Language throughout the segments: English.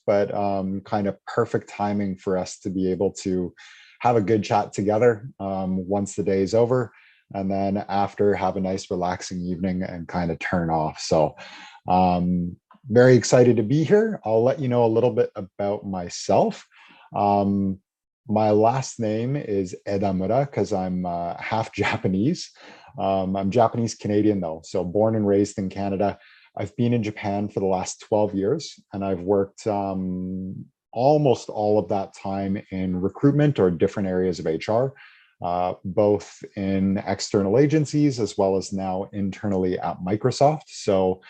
but kind of perfect timing for us to be able to have a good chat together once the day is over. And then after, have a nice relaxing evening and kind of turn off. So very excited to be here. I'll let you know a little bit about myself. My last name is Edamura because I'm half Japanese. I'm Japanese Canadian though, so born and raised in Canada. I've been in Japan for the last 12 years, and I've worked almost all of that time in recruitment or different areas of HR, both in external agencies as well as now internally at Microsoft. So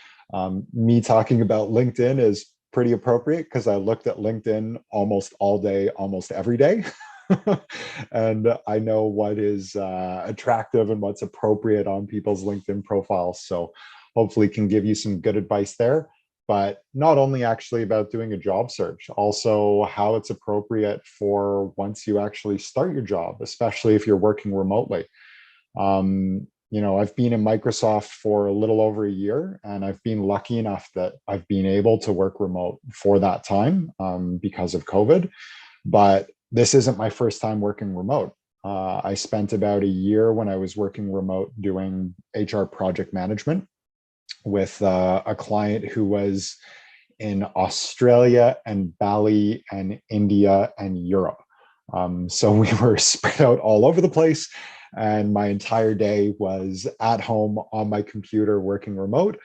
me talking about LinkedIn is pretty appropriate because I looked at LinkedIn almost all day, almost every day. And I know what is attractive and what's appropriate on people's LinkedIn profiles. So hopefully can give you some good advice there, but not only actually about doing a job search, also how it's appropriate for once you actually start your job, especially if you're working remotely. I've been in Microsoft for a little over a year, and I've been lucky enough that I've been able to work remote for that time because of COVID. But this isn't my first time working remote. I spent about a year when I was working remote doing HR project management with a client who was in Australia and Bali and India and Europe. So we were spread out all over the place. And my entire day was at home on my computer working remote.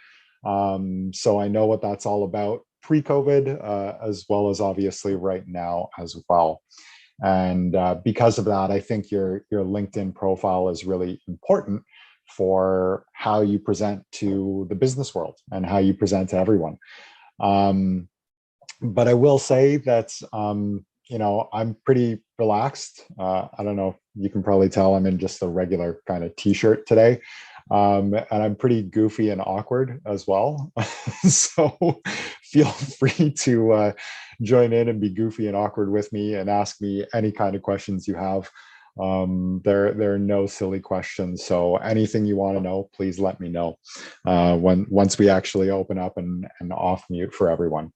So I know what that's all about pre-COVID, as well as obviously right now as well. And because of that, I think your LinkedIn profile is really important for how you present to the business world and how you present to everyone. But I will say that I'm pretty relaxed. I don't know, you can probably tell I'm in just a regular kind of t-shirt today. And I'm pretty goofy and awkward as well. So feel free to join in and be goofy and awkward with me and ask me any kind of questions you have. There are no silly questions. So anything you want to know, please let me know once we actually open up and off mute for everyone.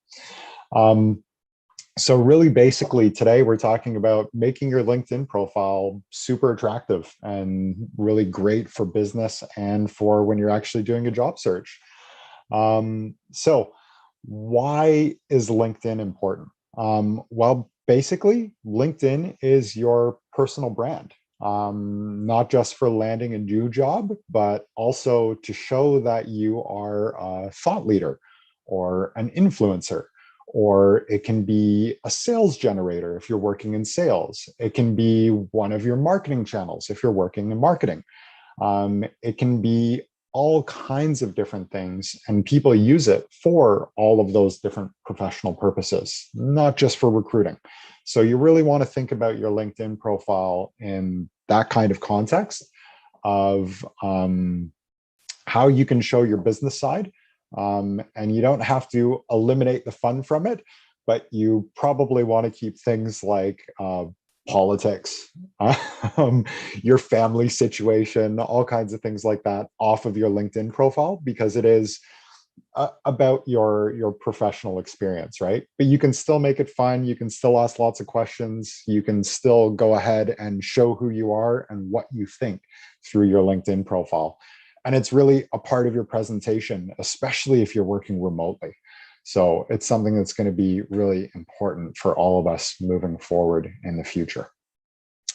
So really basically today we're talking about making your LinkedIn profile super attractive and really great for business and for when you're actually doing a job search. So why is LinkedIn important? Well, basically LinkedIn is your personal brand, not just for landing a new job, but also to show that you are a thought leader or an influencer. Or it can be a sales generator if you're working in sales. It can be one of your marketing channels if you're working in marketing. It can be all kinds of different things, and people use it for all of those different professional purposes, not just for recruiting. So you really want to think about your LinkedIn profile in that kind of context of how you can show your business side. And you don't have to eliminate the fun from it, but you probably want to keep things like politics, your family situation, all kinds of things like that off of your LinkedIn profile, because it is about your professional experience, right? But you can still make it fun. You can still ask lots of questions. You can still go ahead and show who you are and what you think through your LinkedIn profile. And it's really a part of your presentation, especially if you're working remotely. So it's something that's going to be really important for all of us moving forward in the future.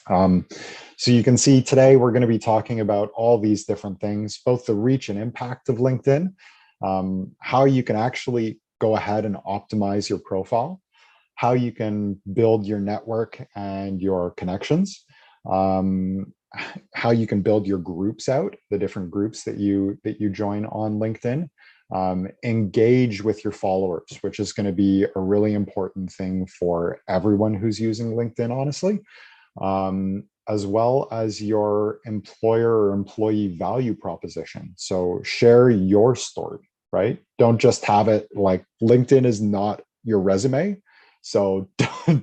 So you can see today we're going to be talking about all these different things, both the reach and impact of LinkedIn, how you can actually go ahead and optimize your profile, how you can build your network and your connections, how you can build your groups out, the different groups that you join on LinkedIn, engage with your followers, which is going to be a really important thing for everyone who's using LinkedIn, honestly, as well as your employer or employee value proposition. So share your story, right? Don't just have it like LinkedIn is not your resume. So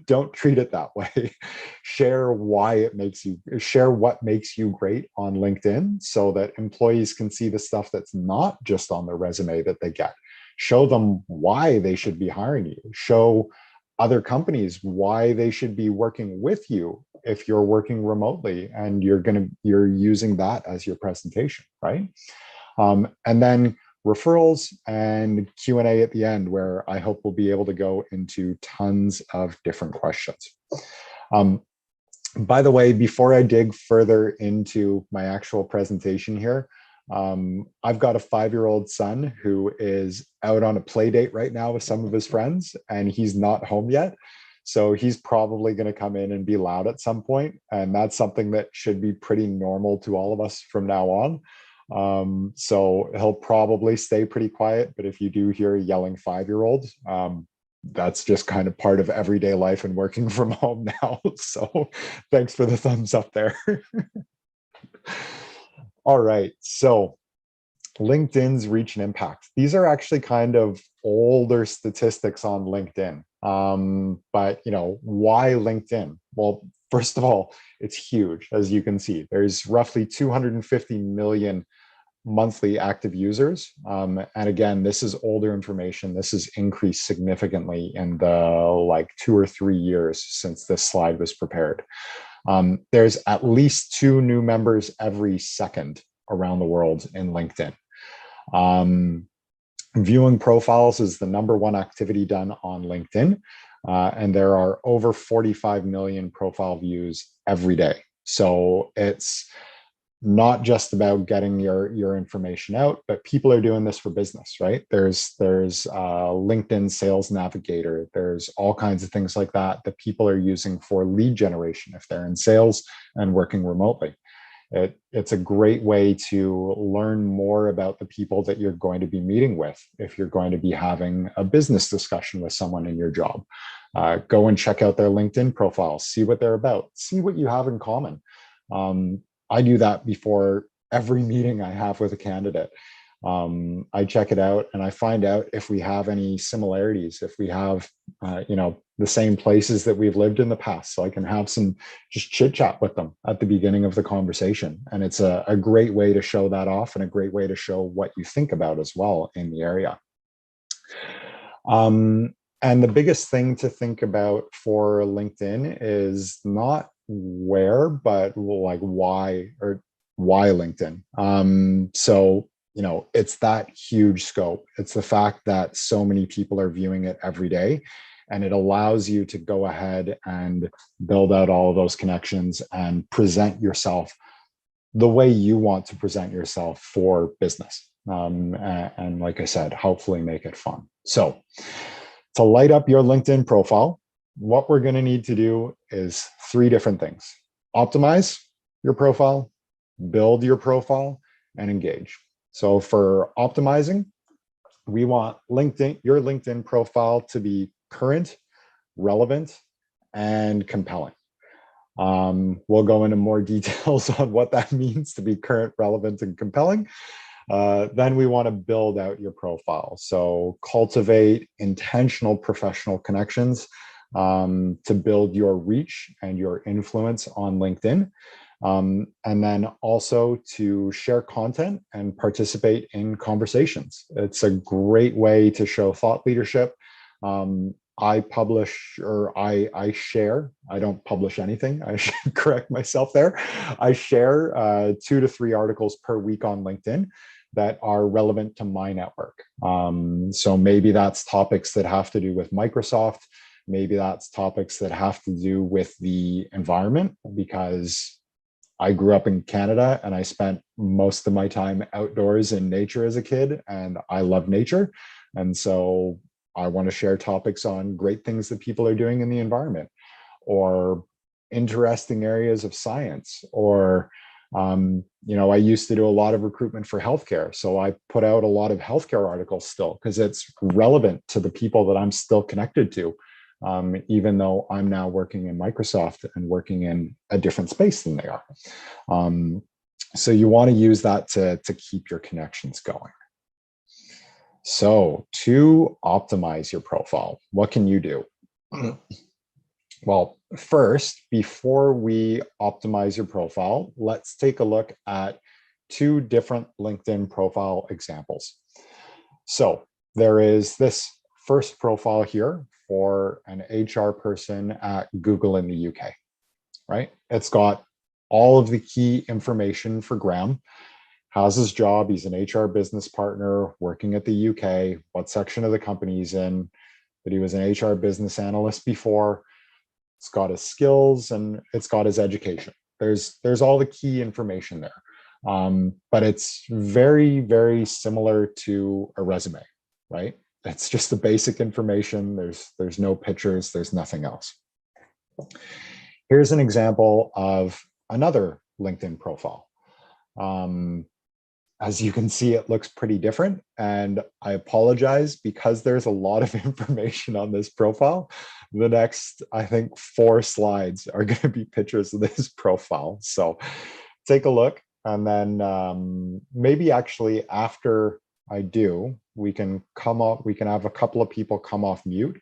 don't treat it that way. Share why it makes you, share what makes you great on LinkedIn so that employees can see the stuff that's not just on the resume that they get. Show them why they should be hiring you. Show other companies why they should be working with you if you're working remotely and you're using that as your presentation, right? And then referrals and Q&A at the end, where I hope we'll be able to go into tons of different questions. By the way, before I dig further into my actual presentation here, I've got a 5-year-old son who is out on a play date right now with some of his friends, and he's not home yet. So he's probably going to come in and be loud at some point, and that's something that should be pretty normal to all of us from now on. So he'll probably stay pretty quiet, but if you do hear a yelling 5-year-old, that's just kind of part of everyday life and working from home now. So thanks for the thumbs up there. All right, so LinkedIn's reach and impact. These are actually kind of older statistics on LinkedIn. But why LinkedIn? Well, first of all, it's huge, as you can see. There's roughly 250 million monthly active users. And again, this is older information. This has increased significantly in the 2 or 3 years since this slide was prepared. There's at least 2 new members every second around the world in LinkedIn. Viewing profiles is the #1 activity done on LinkedIn. And there are over 45 million profile views every day. So it's not just about getting your information out, but people are doing this for business, right? There's LinkedIn Sales Navigator. There's all kinds of things like that people are using for lead generation if they're in sales and working remotely. It's a great way to learn more about the people that you're going to be meeting with if you're going to be having a business discussion with someone in your job. Go and check out their LinkedIn profiles, see what they're about, see what you have in common. I do that before every meeting I have with a candidate. I check it out and I find out if we have any similarities, if we have, the same places that we've lived in the past. So I can have some just chit chat with them at the beginning of the conversation. And it's a great way to show that off and a great way to show what you think about as well in the area. And the biggest thing to think about for LinkedIn is not where, but why, or why LinkedIn. So it's that huge scope. It's the fact that so many people are viewing it every day, and it allows you to go ahead and build out all of those connections and present yourself the way you want to present yourself for business. And like I said, hopefully make it fun. So to light up your LinkedIn profile, what we're going to need to do is 3 different things: optimize your profile, build your profile, and engage. So for optimizing, we want your LinkedIn profile to be current, relevant, and compelling. We'll go into more details on what that means to be current, relevant, and compelling. Then we want to build out your profile. So cultivate intentional professional connections to build your reach and your influence on LinkedIn. And then also to share content and participate in conversations. It's a great way to show thought leadership. I publish, or I share, I don't publish anything. I should correct myself there. I share 2 to 3 articles per week on LinkedIn that are relevant to my network. So maybe that's topics that have to do with Microsoft. Maybe that's topics that have to do with the environment, because I grew up in Canada and I spent most of my time outdoors in nature as a kid, and I love nature. And so I want to share topics on great things that people are doing in the environment, or interesting areas of science, or I used to do a lot of recruitment for healthcare. So I put out a lot of healthcare articles still, because it's relevant to the people that I'm still connected to, even though I'm now working in Microsoft and working in a different space than they are. So you want to use that to keep your connections going. So to optimize your profile, what can you do? Well, first, before we optimize your profile, let's take a look at 2 different LinkedIn profile examples. So there is this first profile here for an HR person at Google in the UK, right? It's got all of the key information for Graham. How's his job? He's an HR business partner working at the UK, what section of the company he's in, that he was an HR business analyst before. It's got his skills and it's got his education. There's all the key information there. But it's very, very similar to a resume, right? It's just the basic information. There's no pictures, there's nothing else. Here's an example of another LinkedIn profile. As you can see, it looks pretty different. And I apologize because there's a lot of information on this profile. The next, I think, 4 slides are going to be pictures of this profile. So take a look. And then maybe actually after I do, we can have a couple of people come off mute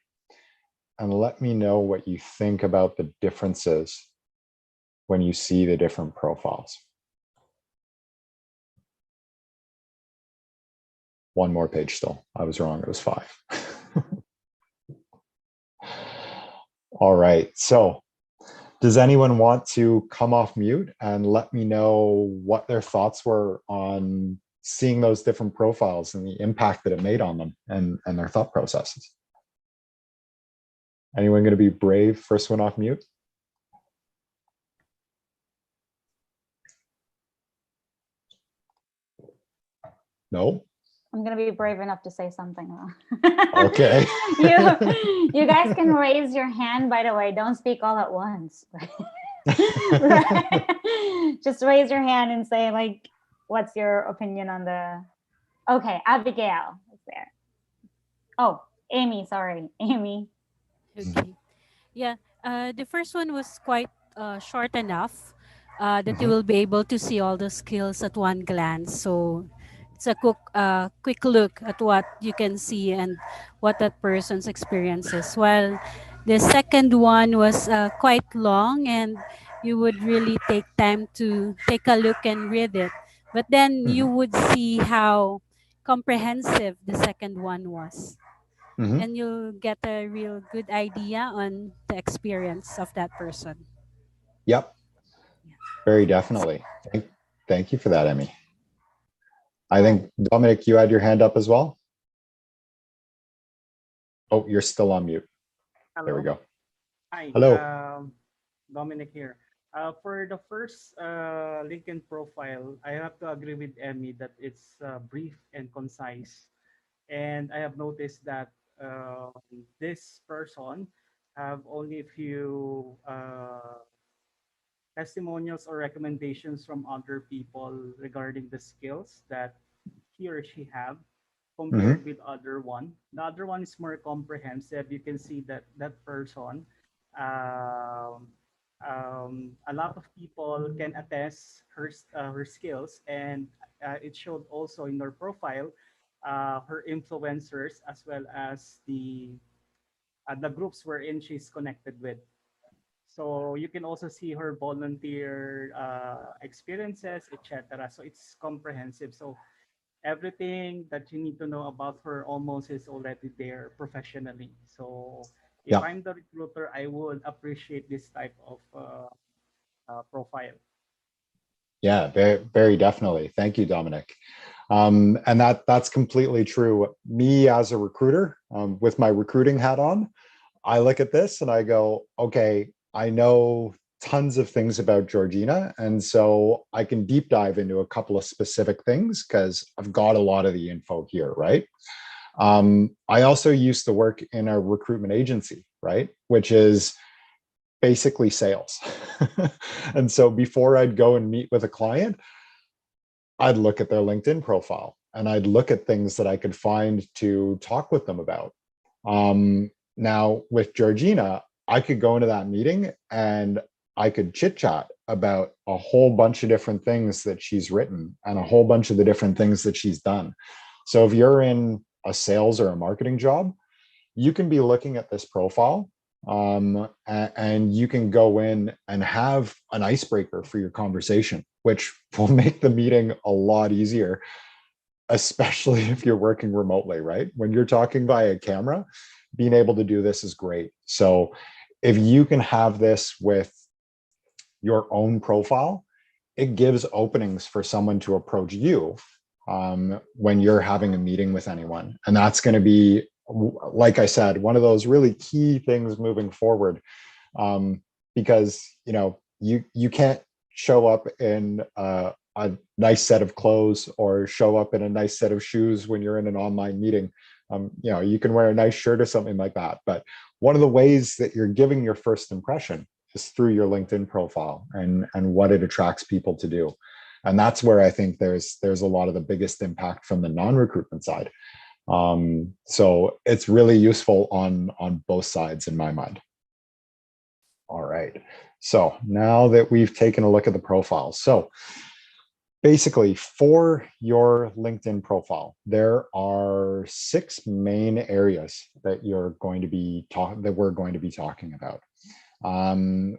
and let me know what you think about the differences when you see the different profiles. One more page still. I was wrong. It was 5. All right. So does anyone want to come off mute and let me know what their thoughts were on seeing those different profiles and the impact that it made on them and their thought processes? Anyone going to be brave? First one off mute? No? I'm gonna be brave enough to say something though. Okay. you guys can raise your hand, by the way. Don't speak all at once. Right? Just raise your hand and say, like, what's your opinion on the... Okay, Abigail is there. Oh, Amy, sorry. Amy. Okay. Yeah. The first one was quite short enough that you will be able to see all the skills at one glance. So it's a quick look at what you can see and what that person's experience is. While the second one was quite long and you would really take time to take a look and read it. But then you would see how comprehensive the second one was. And you'll get a real good idea on the experience of that person. Yep, very definitely. Thank you for that, Emmy. I think, Dominic, you had your hand up as well? Oh, you're still on mute. Hello. There we go. Hi. Hello. Dominic here. For the first LinkedIn profile, I have to agree with Emmy that it's brief and concise. And I have noticed that this person have only a few testimonials or recommendations from other people regarding the skills that he or she have compared with other one. The other one is more comprehensive. You can see that that person, a lot of people can attest her skills, and it showed also in her profile her influencers as well as the groups wherein she's connected with. So you can also see her volunteer experiences, etc. So it's comprehensive. So everything that you need to know about her almost is already there professionally. So if I'm the recruiter, I would appreciate this type of profile. Yeah, very, very definitely. Thank you, Dominic. And that's completely true. Me as a recruiter, with my recruiting hat on, I look at this and I go, okay, I know tons of things about Georgina. And so I can deep dive into a couple of specific things because I've got a lot of the info here, right? I also used to work in a recruitment agency, right? Which is basically sales. And so before I'd go and meet with a client, I'd look at their LinkedIn profile and I'd look at things that I could find to talk with them about. Now with Georgina, I could go into that meeting and I could chit chat about a whole bunch of different things that she's written and a whole bunch of the different things that she's done. So if you're in a sales or a marketing job, you can be looking at this profile and you can go in and have an icebreaker for your conversation, which will make the meeting a lot easier. especially if you're working remotely, right? When you're talking via camera, being able to do this is great. So if you can have this with your own profile, it gives openings for someone to approach you when you're having a meeting with anyone. And that's going to be, like I said, one of those really key things moving forward, because you can't show up in a nice set of clothes or show up in a nice set of shoes when you're in an online meeting. You can wear a nice shirt or something like that, but one of the ways that you're giving your first impression is through your LinkedIn profile and what it attracts people to do. And that's where I think there's a lot of the biggest impact from the non-recruitment side. So it's really useful on both sides in my mind. All right. So now that we've taken a look at the profile, so basically for your LinkedIn profile, there are 6 main areas that we're going to be talking about.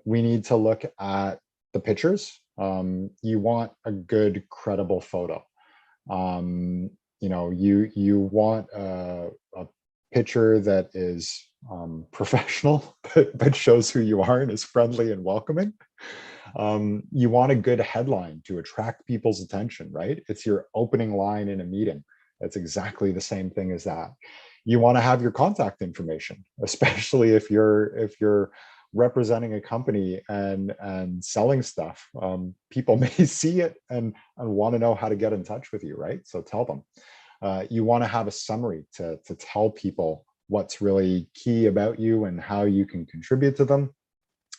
We need to look at the pictures. You want a good, credible photo. You want a picture that is professional, but shows who you are and is friendly and welcoming. You want a good headline to attract people's attention, right? It's your opening line in a meeting. That's exactly the same thing as that. You want to have your contact information, especially if you're representing a company and selling stuff. People may see it and want to know how to get in touch with you, right? So tell them. You want to have a summary to tell people what's really key about you and how you can contribute to them.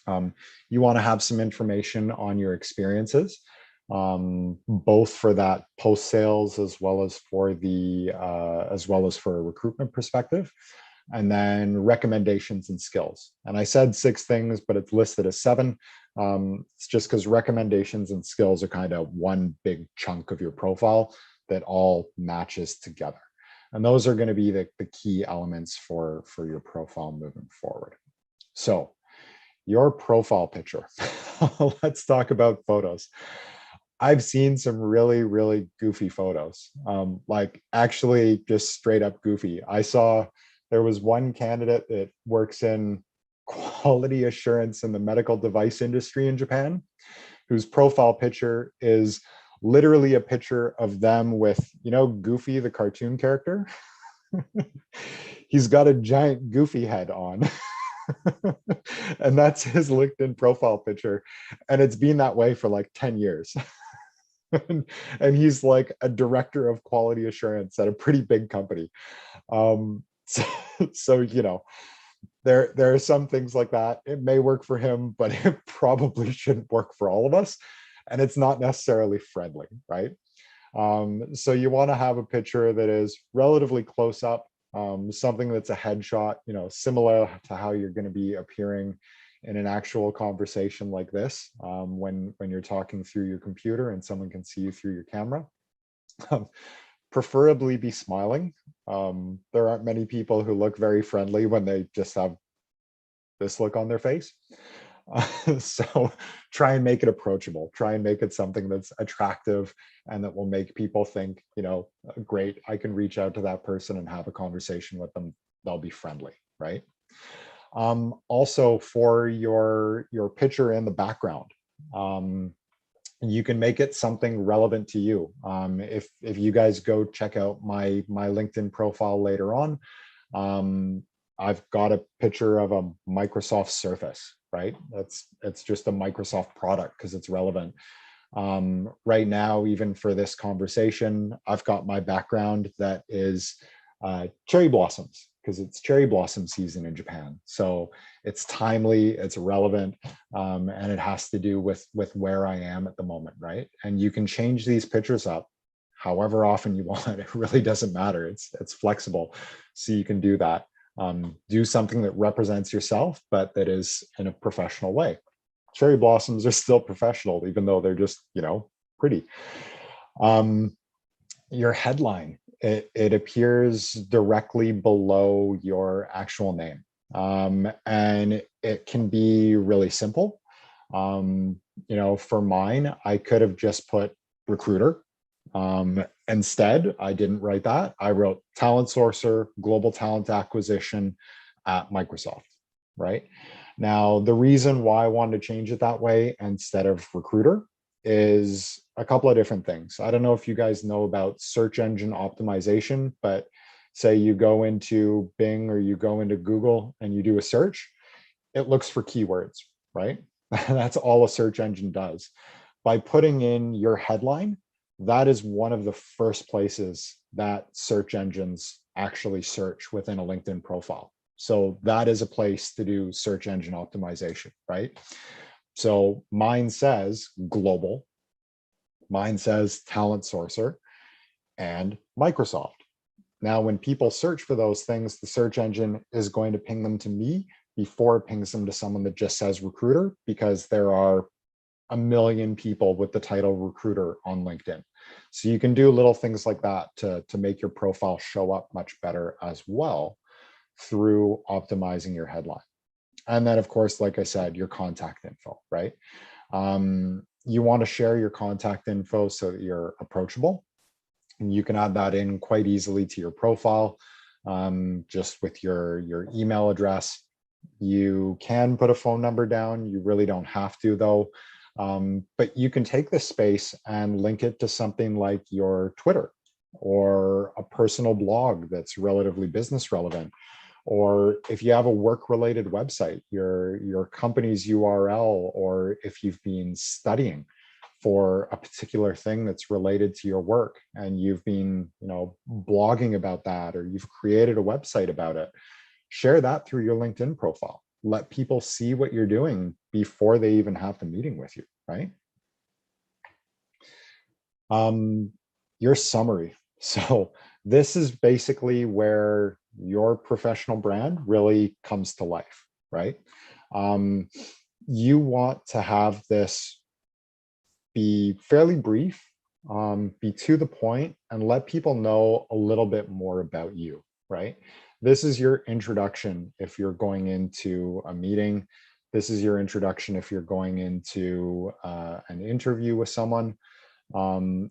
You want to have some information on your experiences, both for that post sales as well as for a recruitment perspective. And then recommendations and skills. And I said 6 things, but it's listed as 7. It's just because recommendations and skills are kind of one big chunk of your profile that all matches together. And those are going to be the key elements for your profile moving forward. So your profile picture. Let's talk about photos. I've seen some really, really goofy photos, like actually just straight up goofy. I saw there was one candidate that works in quality assurance in the medical device industry in Japan, whose profile picture is literally a picture of them with, Goofy, the cartoon character. He's got a giant Goofy head on. And that's his LinkedIn profile picture. And it's been that way for like 10 years. And he's like a director of quality assurance at a pretty big company. So there are some things like that. It may work for him, but it probably shouldn't work for all of us. And it's not necessarily friendly, right? So you want to have a picture that is relatively close up, something that's a headshot, similar to how you're going to be appearing in an actual conversation like this, when you're talking through your computer and someone can see you through your camera. Preferably be smiling. There aren't many people who look very friendly when they just have this look on their face. So try and make it approachable. Try and make it something that's attractive and that will make people think, great, I can reach out to that person and have a conversation with them. They'll be friendly, right? Also for your picture in the background, you can make it something relevant to you. If you guys go check out my LinkedIn profile later on, I've got a picture of a Microsoft Surface, right? It's just a Microsoft product because it's relevant. Right now, even for this conversation, I've got my background that is cherry blossoms, because it's cherry blossom season in Japan. So it's timely, it's relevant, and it has to do with where I am at the moment, right? And you can change these pictures up however often you want. It really doesn't matter. It's flexible. So you can do that. Do something that represents yourself, but that is in a professional way. Cherry blossoms are still professional, even though they're just, pretty. Your headline, it appears directly below your actual name. And it can be really simple. For mine, I could have just put recruiter, Instead, I didn't write that. I wrote talent sourcer, global talent acquisition at Microsoft, right? Now, the reason why I wanted to change it that way instead of recruiter is a couple of different things. I don't know if you guys know about search engine optimization, but say you go into Bing or you go into Google and you do a search, it looks for keywords, right? That's all a search engine does. By putting in your headline, that is one of the first places that search engines actually search within a LinkedIn profile. So that is a place to do search engine optimization, right? So mine says global, mine says talent sourcer, and Microsoft. Now, when people search for those things, the search engine is going to ping them to me before it pings them to someone that just says recruiter, because there are a million people with the title recruiter on LinkedIn. So you can do little things like that to make your profile show up much better as well through optimizing your headline. And then, of course, like I said, your contact info, right? You want to share your contact info so that you're approachable. And you can add that in quite easily to your profile, just with your email address. You can put a phone number down. You really don't have to, though. But you can take this space and link it to something like your Twitter or a personal blog that's relatively business relevant. Or if you have a work-related website, your company's URL, or if you've been studying for a particular thing that's related to your work and you've been, blogging about that, or you've created a website about it, share that through your LinkedIn profile. Let people see what you're doing before they even have the meeting with you, right? Your summary. So this is basically where your professional brand really comes to life, right? You want to have this be fairly brief, be to the point, and let people know a little bit more about you, right? This is your introduction if you're going into a meeting. This is your introduction if you're going into an interview with someone.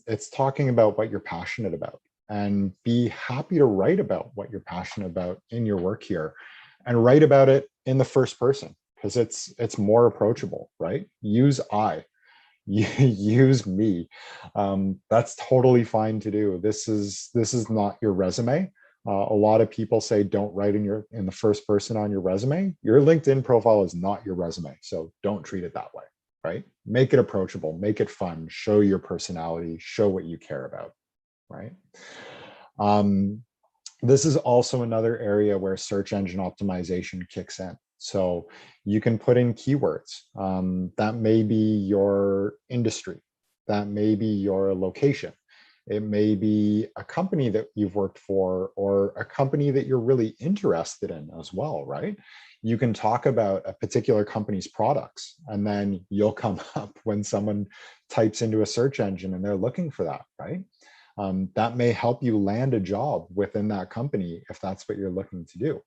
It's talking about what you're passionate about, and be happy to write about what you're passionate about in your work here, and write about it in the first person, because it's more approachable, right? Use I. Use me. That's totally fine to do. This is not your resume. A lot of people say don't write in the first person on your resume. Your LinkedIn profile is not your resume, so don't treat it that way, right? Make it approachable, make it fun, show your personality, show what you care about, right? This is also another area where search engine optimization kicks in. So you can put in keywords. That may be your industry. That may be your location. It may be a company that you've worked for, or a company that you're really interested in as well, right? You can talk about a particular company's products, and then you'll come up when someone types into a search engine and they're looking for that, right? That may help you land a job within that company if that's what you're looking to do.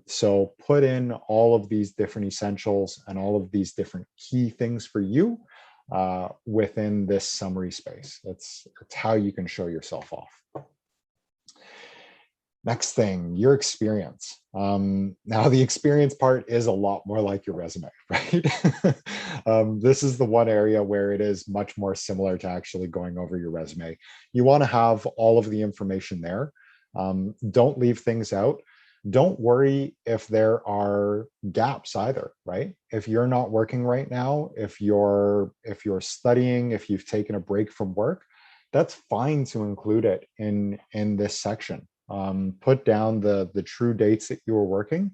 So put in all of these different essentials and all of these different key things for you within this summary space. It's how you can show yourself off. Next thing, your experience. Now the experience part is a lot more like your resume, right? This is the one area where it is much more similar to actually going over your resume. You want to have all of the information there. Don't leave things out. Don't worry if there are gaps either, right? If you're not working right now, if you're studying, if you've taken a break from work, that's fine to include it in this section. Put down the true dates that you were working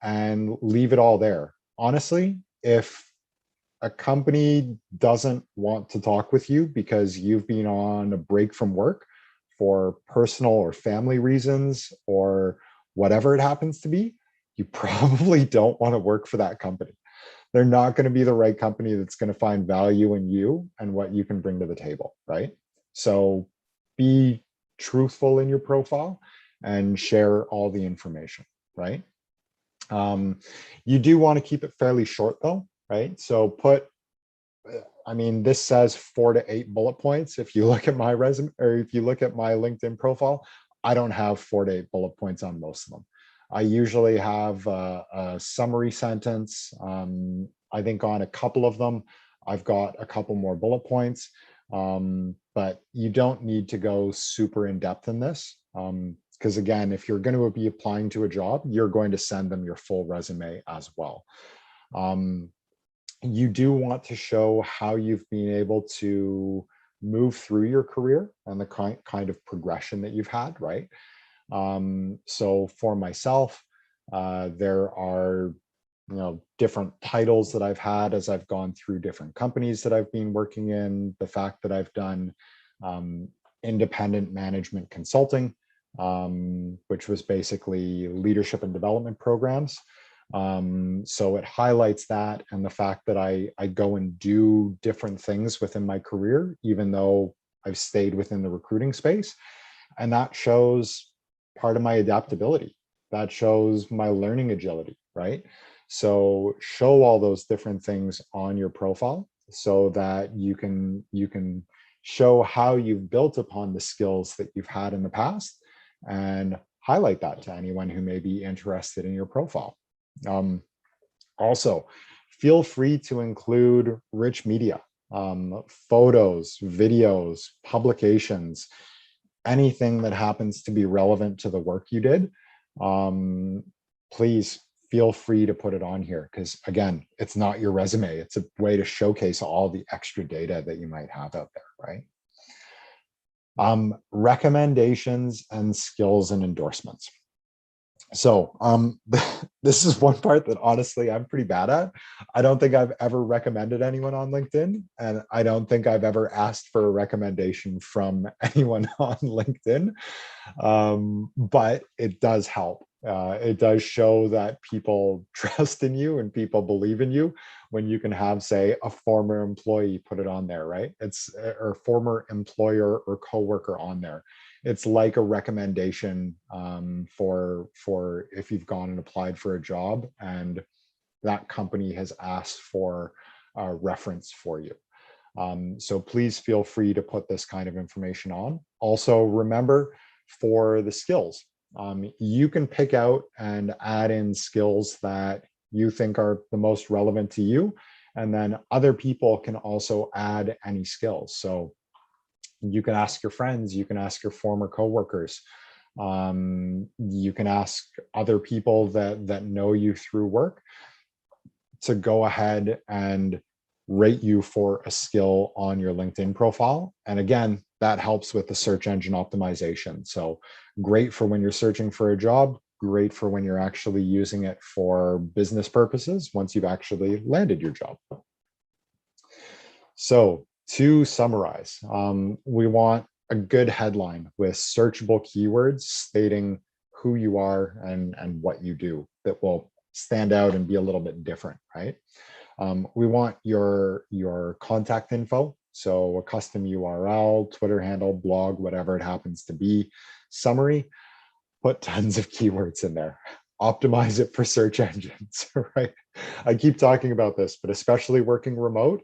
and leave it all there. Honestly, if a company doesn't want to talk with you because you've been on a break from work for personal or family reasons, or whatever it happens to be, you probably don't want to work for that company. They're not going to be the right company that's going to find value in you and what you can bring to the table, right? So be truthful in your profile and share all the information, right? You do want to keep it fairly short though, right? So put I mean, this says 4 to 8 bullet points. If you look at my resume, or if you look at my LinkedIn profile, I don't have 4 to 8 bullet points on most of them. I usually have a summary sentence. I think on a couple of them, I've got a couple more bullet points, but you don't need to go super in depth in this. Because again, if you're going to be applying to a job, you're going to send them your full resume as well. You do want to show how you've been able to move through your career and the kind of progression that you've had, right? So for myself, there are, different titles that I've had as I've gone through different companies that I've been working in. The fact that I've done independent management consulting, which was basically leadership and development programs. So it highlights that, and the fact that I go and do different things within my career, even though I've stayed within the recruiting space. And that shows part of my adaptability. That shows my learning agility, right? So show all those different things on your profile so that you can show how you've built upon the skills that you've had in the past and highlight that to anyone who may be interested in your profile. Also, feel free to include rich media, photos, videos, publications, anything that happens to be relevant to the work you did. Please feel free to put it on here, because again, it's not your resume. It's a way to showcase all the extra data that you might have out there, right? Recommendations and skills and endorsements. So this is one part that honestly I'm pretty bad at. I don't think I've ever recommended anyone on LinkedIn, and I don't think I've ever asked for a recommendation from anyone on LinkedIn, but it does help. It does show that people trust in you and people believe in you when you can have, say, a former employee put it on there, right? It's or former employer or coworker on there. It's like a recommendation for if you've gone and applied for a job and that company has asked for a reference for you. So please feel free to put this kind of information on. Also, remember for the skills, you can pick out and add in skills that you think are the most relevant to you, and then other people can also add any skills. So you can ask your friends, you can ask your former coworkers, you can ask other people that know you through work to go ahead and rate you for a skill on your LinkedIn profile. And again, that helps with the search engine optimization. So great for when you're searching for a job, great for when you're actually using it for business purposes once you've actually landed your job. So to summarize, we want a good headline with searchable keywords stating who you are and what you do that will stand out and be a little bit different, right? We want your contact info, so a custom URL, Twitter handle, blog, whatever it happens to be, summary, put tons of keywords in there. Optimize it for search engines, right? I keep talking about this, but especially working remote,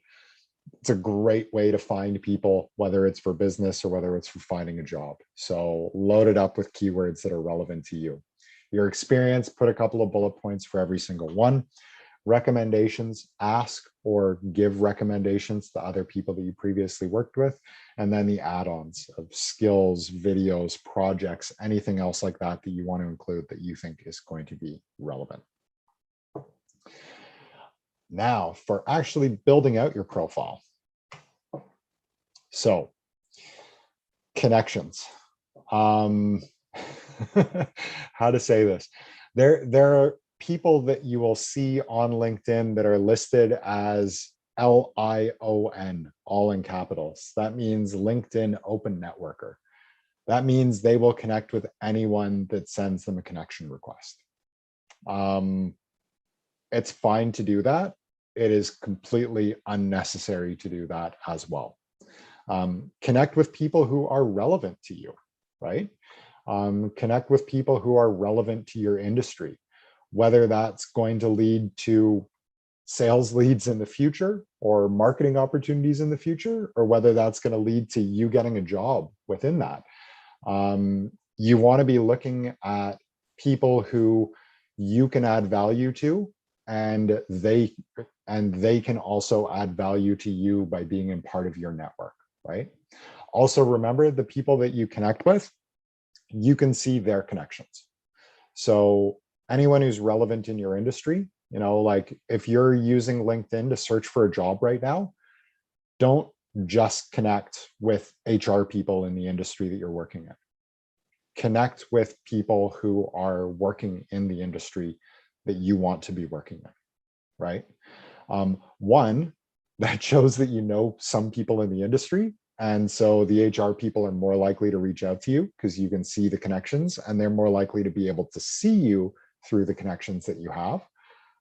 it's a great way to find people, whether it's for business or whether it's for finding a job. So load it up with keywords that are relevant to you. Your experience, put a couple of bullet points for every single one. Recommendations, ask or give recommendations to other people that you previously worked with. And then the add-ons of skills, videos, projects, anything else like that that you want to include that you think is going to be relevant. Now, for actually building out your profile. So, connections. How to say this? There are people that you will see on LinkedIn that are listed as LION, all in capitals. That means LinkedIn Open Networker. That means they will connect with anyone that sends them a connection request. It's fine to do that. It is completely unnecessary to do that as well. Connect with people who are relevant to you, right? Connect with people who are relevant to your industry, whether that's going to lead to sales leads in the future or marketing opportunities in the future, or whether that's going to lead to you getting a job within that. You want to be looking at people who you can add value to, and they can also add value to you by being in part of your network, right? Also remember, the people that you connect with, you can see their connections. So anyone who's relevant in your industry, like if you're using LinkedIn to search for a job right now, don't just connect with HR people in the industry that you're working in. Connect with people who are working in the industry that you want to be working in, right? One, that shows that you know some people in the industry. And so the HR people are more likely to reach out to you because you can see the connections, and they're more likely to be able to see you through the connections that you have.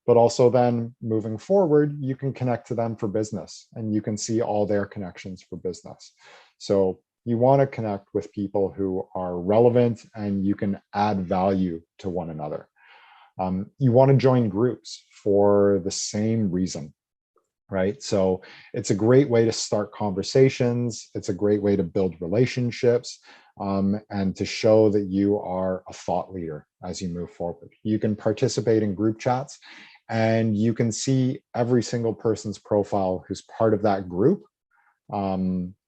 But also then moving forward, you can connect to them for business, and you can see all their connections for business. So you want to connect with people who are relevant and you can add value to one another. You want to join groups for the same reason, right? So it's a great way to start conversations. It's a great way to build relationships, and to show that you are a thought leader as you move forward. You can participate in group chats, and you can see every single person's profile who's part of that group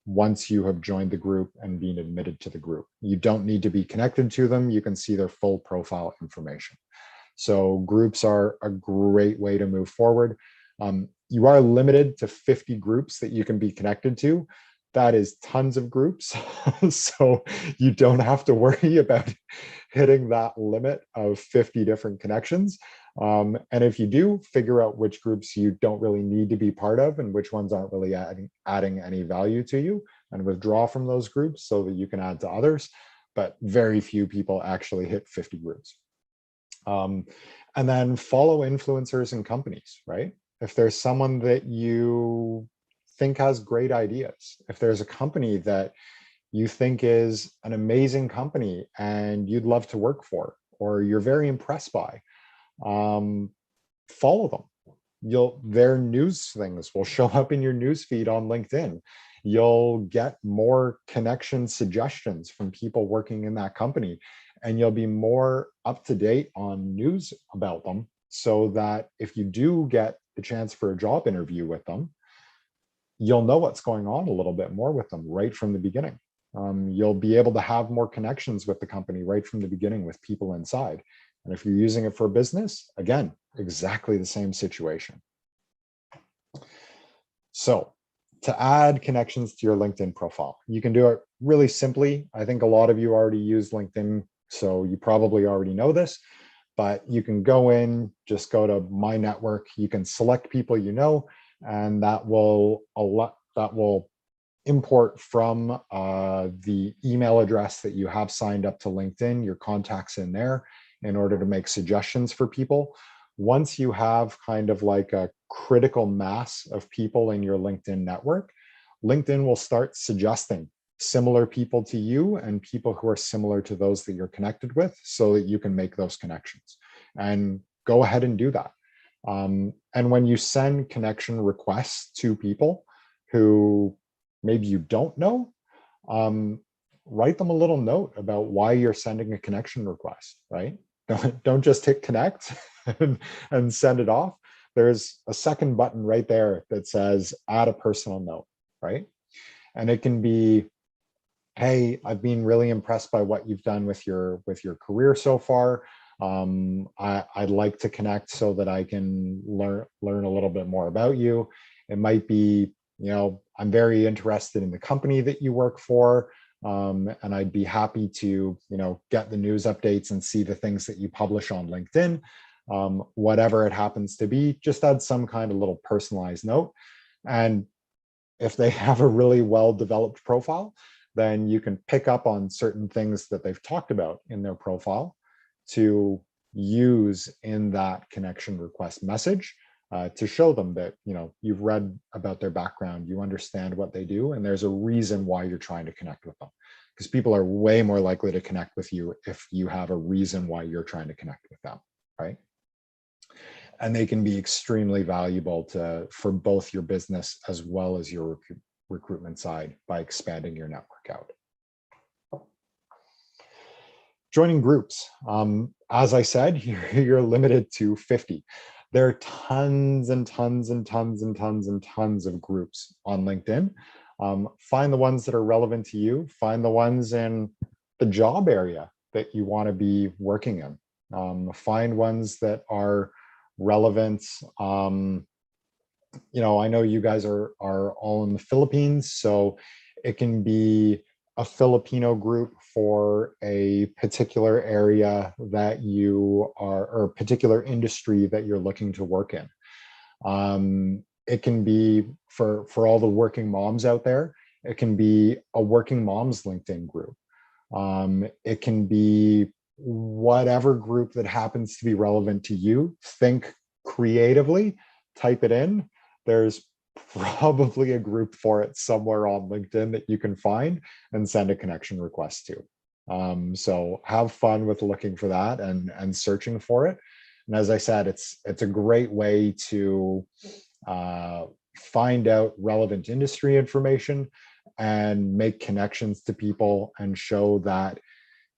once you have joined the group and been admitted to the group. You don't need to be connected to them. You can see their full profile information. So groups are a great way to move forward. You are limited to 50 groups that you can be connected to. That is tons of groups. So you don't have to worry about hitting that limit of 50 different connections. And if you do, figure out which groups you don't really need to be part of and which ones aren't really adding any value to you, and withdraw from those groups so that you can add to others. But very few people actually hit 50 groups. And then follow influencers and companies, right? If there's someone that you think has great ideas, if there's a company that you think is an amazing company and you'd love to work for, or you're very impressed by, follow them. Their news things will show up in your news feed on LinkedIn. You'll get more connection suggestions from people working in that company, and you'll be more up to date on news about them, so that if you do get the chance for a job interview with them, you'll know what's going on a little bit more with them right from the beginning. You'll be able to have more connections with the company right from the beginning with people inside. And if you're using it for business, again, exactly the same situation. So to add connections to your LinkedIn profile, you can do it really simply. I think a lot of you already use LinkedIn, so you probably already know this, but you can go in, just go to My Network. You can select people you know, and that will import from the email address that you have signed up to LinkedIn, your contacts in there, in order to make suggestions for people. Once you have kind of like a critical mass of people in your LinkedIn network, LinkedIn will start suggesting similar people to you and people who are similar to those that you're connected with, so that you can make those connections. And go ahead and do that. And when you send connection requests to people who maybe you don't know, write them a little note about why you're sending a connection request, right? Don't just hit connect and send it off. There's a second button right there that says add a personal note, right? And it can be, hey, I've been really impressed by what you've done with your career so far. I'd like to connect so that I can learn a little bit more about you. It might be, I'm very interested in the company that you work for, and I'd be happy to, get the news updates and see the things that you publish on LinkedIn. Whatever it happens to be, just add some kind of little personalized note. And if they have a really well-developed profile, then you can pick up on certain things that they've talked about in their profile to use in that connection request message, to show them that you've read about their background, you understand what they do, and there's a reason why you're trying to connect with them. Because people are way more likely to connect with you if you have a reason why you're trying to connect with them, right? and they can be extremely valuable for both your business as well as your recruitment side by expanding your network out. Joining groups. As I said, you're limited to 50. There are tons and tons and tons and tons and tons of groups on LinkedIn. Find the ones that are relevant to you. Find the ones in the job area that you want to be working in. Find ones that are relevant. You know, I know you guys are all in the Philippines, so it can be a Filipino group for a particular area that you are, or a particular industry that you're looking to work in. It can be for all the working moms out there, it can be a working moms LinkedIn group. It can be whatever group that happens to be relevant to you. Think creatively, type it in. There's probably a group for it somewhere on LinkedIn that you can find and send a connection request to. So have fun with looking for that and searching for it. And as I said, it's a great way to find out relevant industry information and make connections to people and show that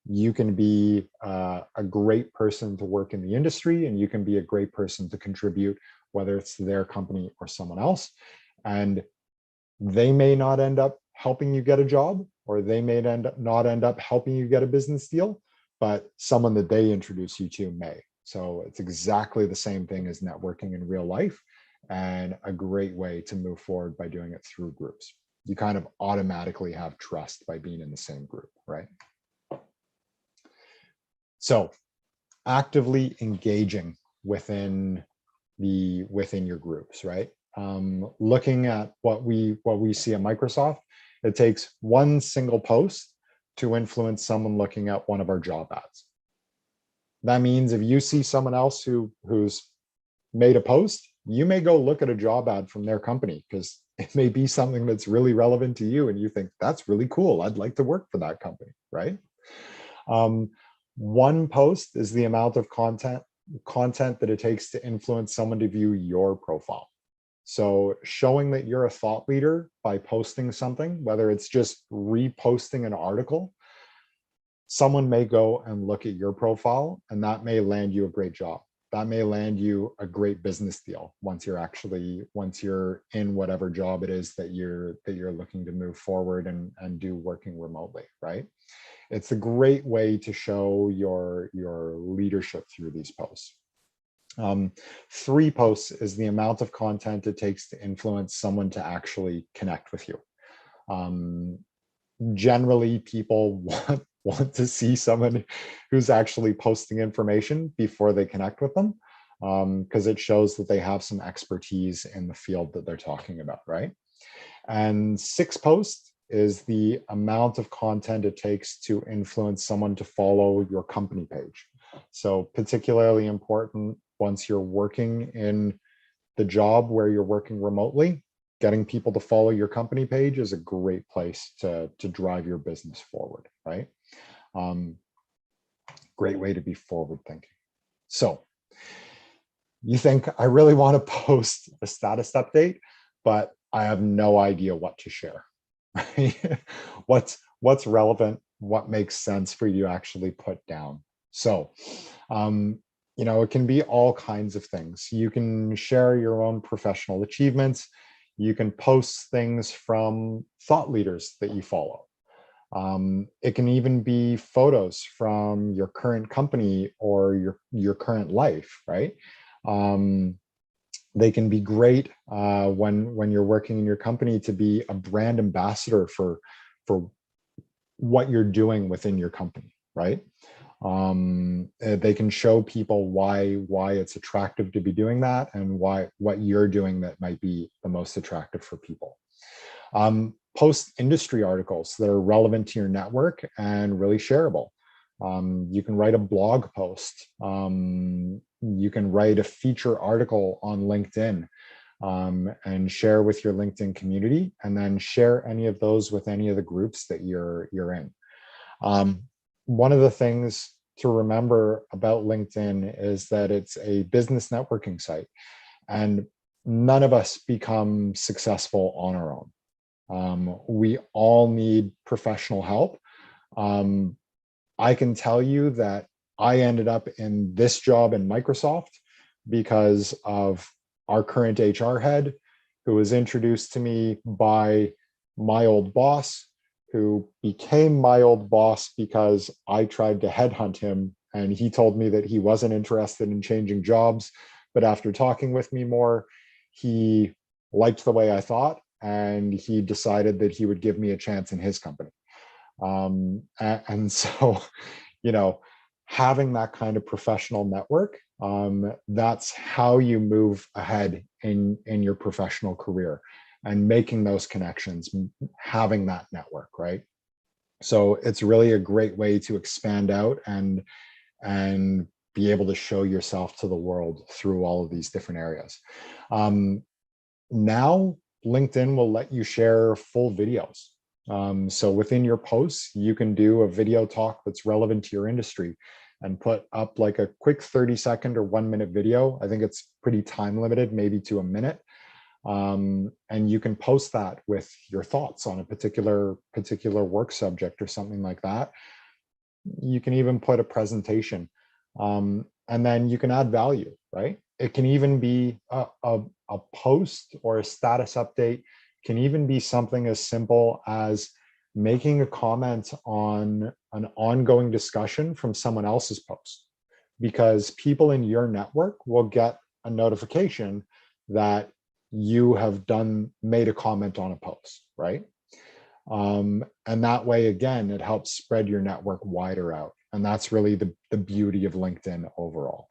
you can be a great person to work in the industry, and you can be a great person to contribute, whether it's their company or someone else. And they may not end up helping you get a job, or they may not end up helping you get a business deal, but someone that they introduce you to may. So it's exactly the same thing as networking in real life, and a great way to move forward by doing it through groups. You kind of automatically have trust by being in the same group, right? So actively engaging within your groups, right? Looking at what we see at Microsoft, it takes one single post to influence someone looking at one of our job ads. That means if you see someone else who's made a post, you may go look at a job ad from their company because it may be something that's really relevant to you and you think that's really cool. I'd like to work for that company, right? One post is the amount of content that it takes to influence someone to view your profile. So showing that you're a thought leader by posting something, whether it's just reposting an article, someone may go and look at your profile, and that may land you a great job. That may land you a great business deal once you're in whatever job it is that you're looking to move forward and do working remotely, right? It's a great way to show your leadership through these posts. 3 posts is the amount of content it takes to influence someone to actually connect with you. Generally, people want to see someone who's actually posting information before they connect with them, because it shows that they have some expertise in the field that they're talking about, right? And 6 posts is the amount of content it takes to influence someone to follow your company page. So particularly important once you're working in the job where you're working remotely, getting people to follow your company page is a great place to drive your business forward, right? Great way to be forward thinking. So you think, I really want to post a status update, but I have no idea what to share. Right? What's relevant, what makes sense for you to actually put down. So, you know, it can be all kinds of things. You can share your own professional achievements. You can post things from thought leaders that you follow. It can even be photos from your current company or your current life, right? They can be great when you're working in your company to be a brand ambassador for what you're doing within your company, right? They can show people why it's attractive to be doing that and what you're doing that might be the most attractive for people. Post industry articles that are relevant to your network and really shareable. You can write a blog post. You can write a feature article on LinkedIn and share with your LinkedIn community, and then share any of those with any of the groups that you're in. One of the things to remember about LinkedIn is that it's a business networking site, and none of us become successful on our own. We all need professional help. I can tell you that I ended up in this job in Microsoft because of our current HR head, who was introduced to me by my old boss, who became my old boss because I tried to headhunt him, and he told me that he wasn't interested in changing jobs. But after talking with me more, he liked the way I thought, and he decided that he would give me a chance in his company. And so, you know, having that kind of professional network, that's how you move ahead in your professional career, and making those connections, having that network, right? So it's really a great way to expand out and be able to show yourself to the world through all of these different areas. Now, LinkedIn will let you share full videos. So within your posts, you can do a video talk that's relevant to your industry and put up like a quick 30-second or 1-minute video. I think it's pretty time limited, maybe to a minute. And you can post that with your thoughts on a particular work subject or something like that. You can even put a presentation, and then you can add value, right? It can even be a post or a status update, can even be something as simple as making a comment on an ongoing discussion from someone else's post, because people in your network will get a notification that you have made a comment on a post, right? And that way, again, it helps spread your network wider out. And that's really the beauty of LinkedIn overall.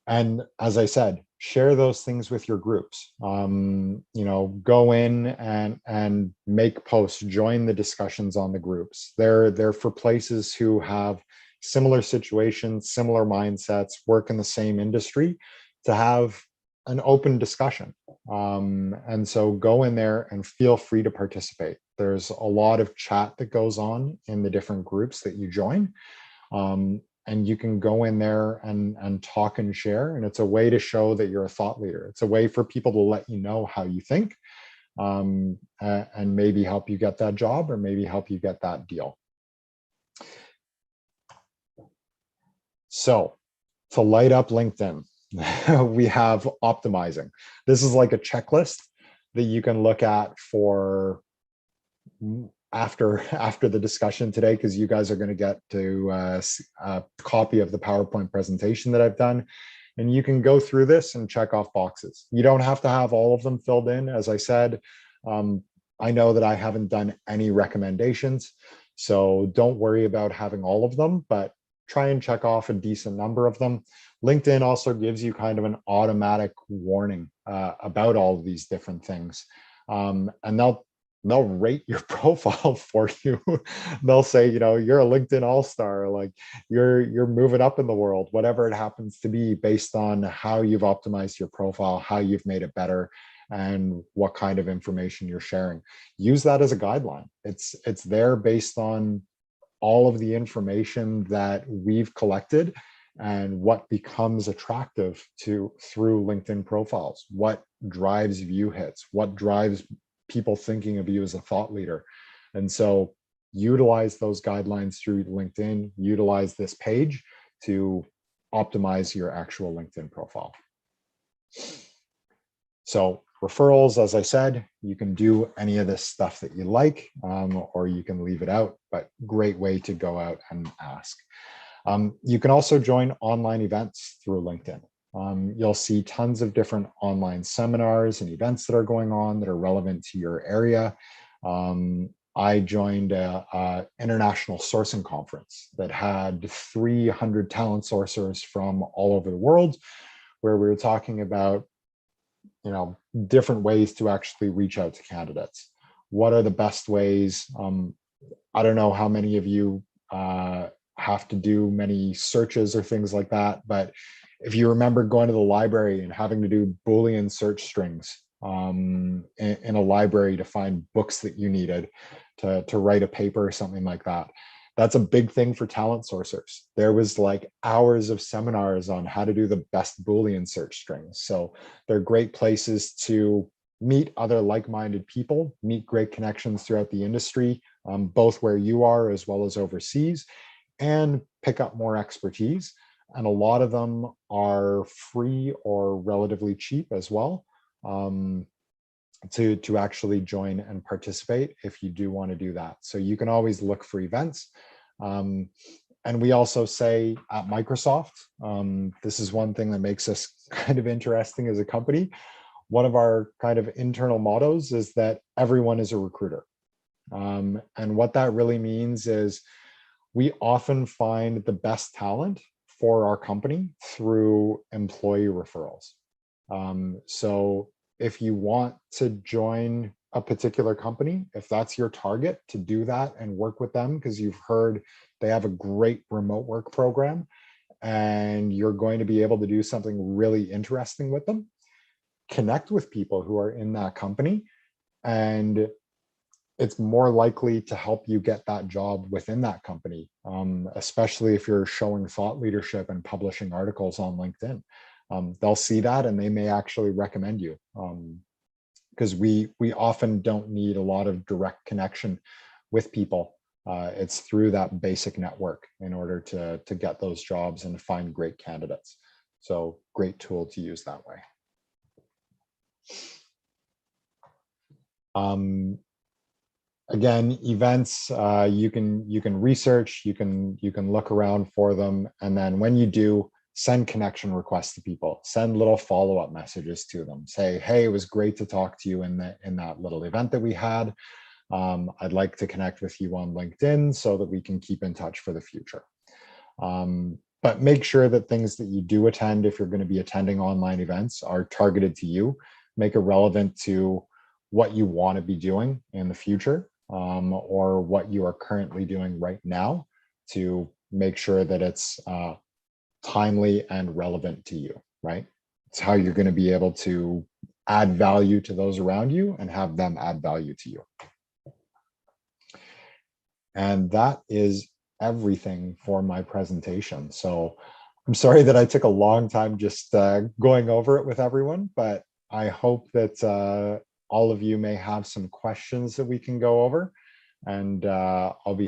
And as I said, share those things with your groups. You know, go in and make posts, join the discussions on the groups. They're for places who have similar situations, similar mindsets, work in the same industry, to have an open discussion. And so go in there and feel free to participate. There's a lot of chat that goes on in the different groups that you join. And you can go in there and talk and share. And it's a way to show that you're a thought leader. It's a way for people to let you know how you think, and maybe help you get that job, or maybe help you get that deal. So to light up LinkedIn, we have optimizing. This is like a checklist that you can look at for after the discussion today, because you guys are going to get to a copy of the PowerPoint presentation that I've done, and you can go through this and check off boxes. You don't have to have all of them filled in. As I said, I know that I haven't done any recommendations, so don't worry about having all of them, but try and check off a decent number of them. LinkedIn also gives you kind of an automatic warning about all of these different things, and they'll rate your profile for you. They'll say, you know, you're a LinkedIn all-star, like you're moving up in the world, whatever it happens to be, based on how you've optimized your profile, how you've made it better, and what kind of information you're sharing. Use that as a guideline. It's there based on all of the information that we've collected and what becomes attractive through LinkedIn profiles, what drives view hits, what drives people thinking of you as a thought leader. And so utilize those guidelines through LinkedIn, utilize this page to optimize your actual LinkedIn profile. So referrals, as I said, you can do any of this stuff that you like, or you can leave it out, but great way to go out and ask. You can also join online events through LinkedIn. You'll see tons of different online seminars and events that are going on that are relevant to your area. I joined a international sourcing conference that had 300 talent sourcers from all over the world, where we were talking about, you know, different ways to actually reach out to candidates. What are the best ways? I don't know how many of you have to do many searches or things like that, but if you remember going to the library and having to do Boolean search strings in a library to find books that you needed to write a paper or something like that, That's a big thing for talent sourcers. There was like hours of seminars on how to do the best Boolean search strings. So they're great places to meet other like-minded people, meet great connections throughout the industry, both where you are as well as overseas, and pick up more expertise. And a lot of them are free or relatively cheap as well, to actually join and participate if you do want to do that. So you can always look for events. And we also say at Microsoft, this is one thing that makes us kind of interesting as a company. One of our kind of internal mottos is that everyone is a recruiter. And what that really means is we often find the best talent for our company through employee referrals. So if you want to join a particular company, if that's your target, to do that and work with them because you've heard they have a great remote work program and you're going to be able to do something really interesting with them, connect with people who are in that company, and it's more likely to help you get that job within that company, especially if you're showing thought leadership and publishing articles on LinkedIn. They'll see that and they may actually recommend you, because we often don't need a lot of direct connection with people. It's through that basic network in order to get those jobs and find great candidates. So great tool to use that way. Again, events, you can research, you can look around for them, and then when you do, send connection requests to people, send little follow-up messages to them, say, hey, it was great to talk to you in that little event that we had. I'd like to connect with you on LinkedIn so that we can keep in touch for the future. But make sure that things that you do attend, if you're going to be attending online events, are targeted to you, make it relevant to what you want to be doing in the future, or what you are currently doing right now, to make sure that it's timely and relevant to you, right? It's how you're going to be able to add value to those around you and have them add value to you. And that is everything for my presentation. So I'm sorry that I took a long time just going over it with everyone, but I hope that all of you may have some questions that we can go over, and I'll be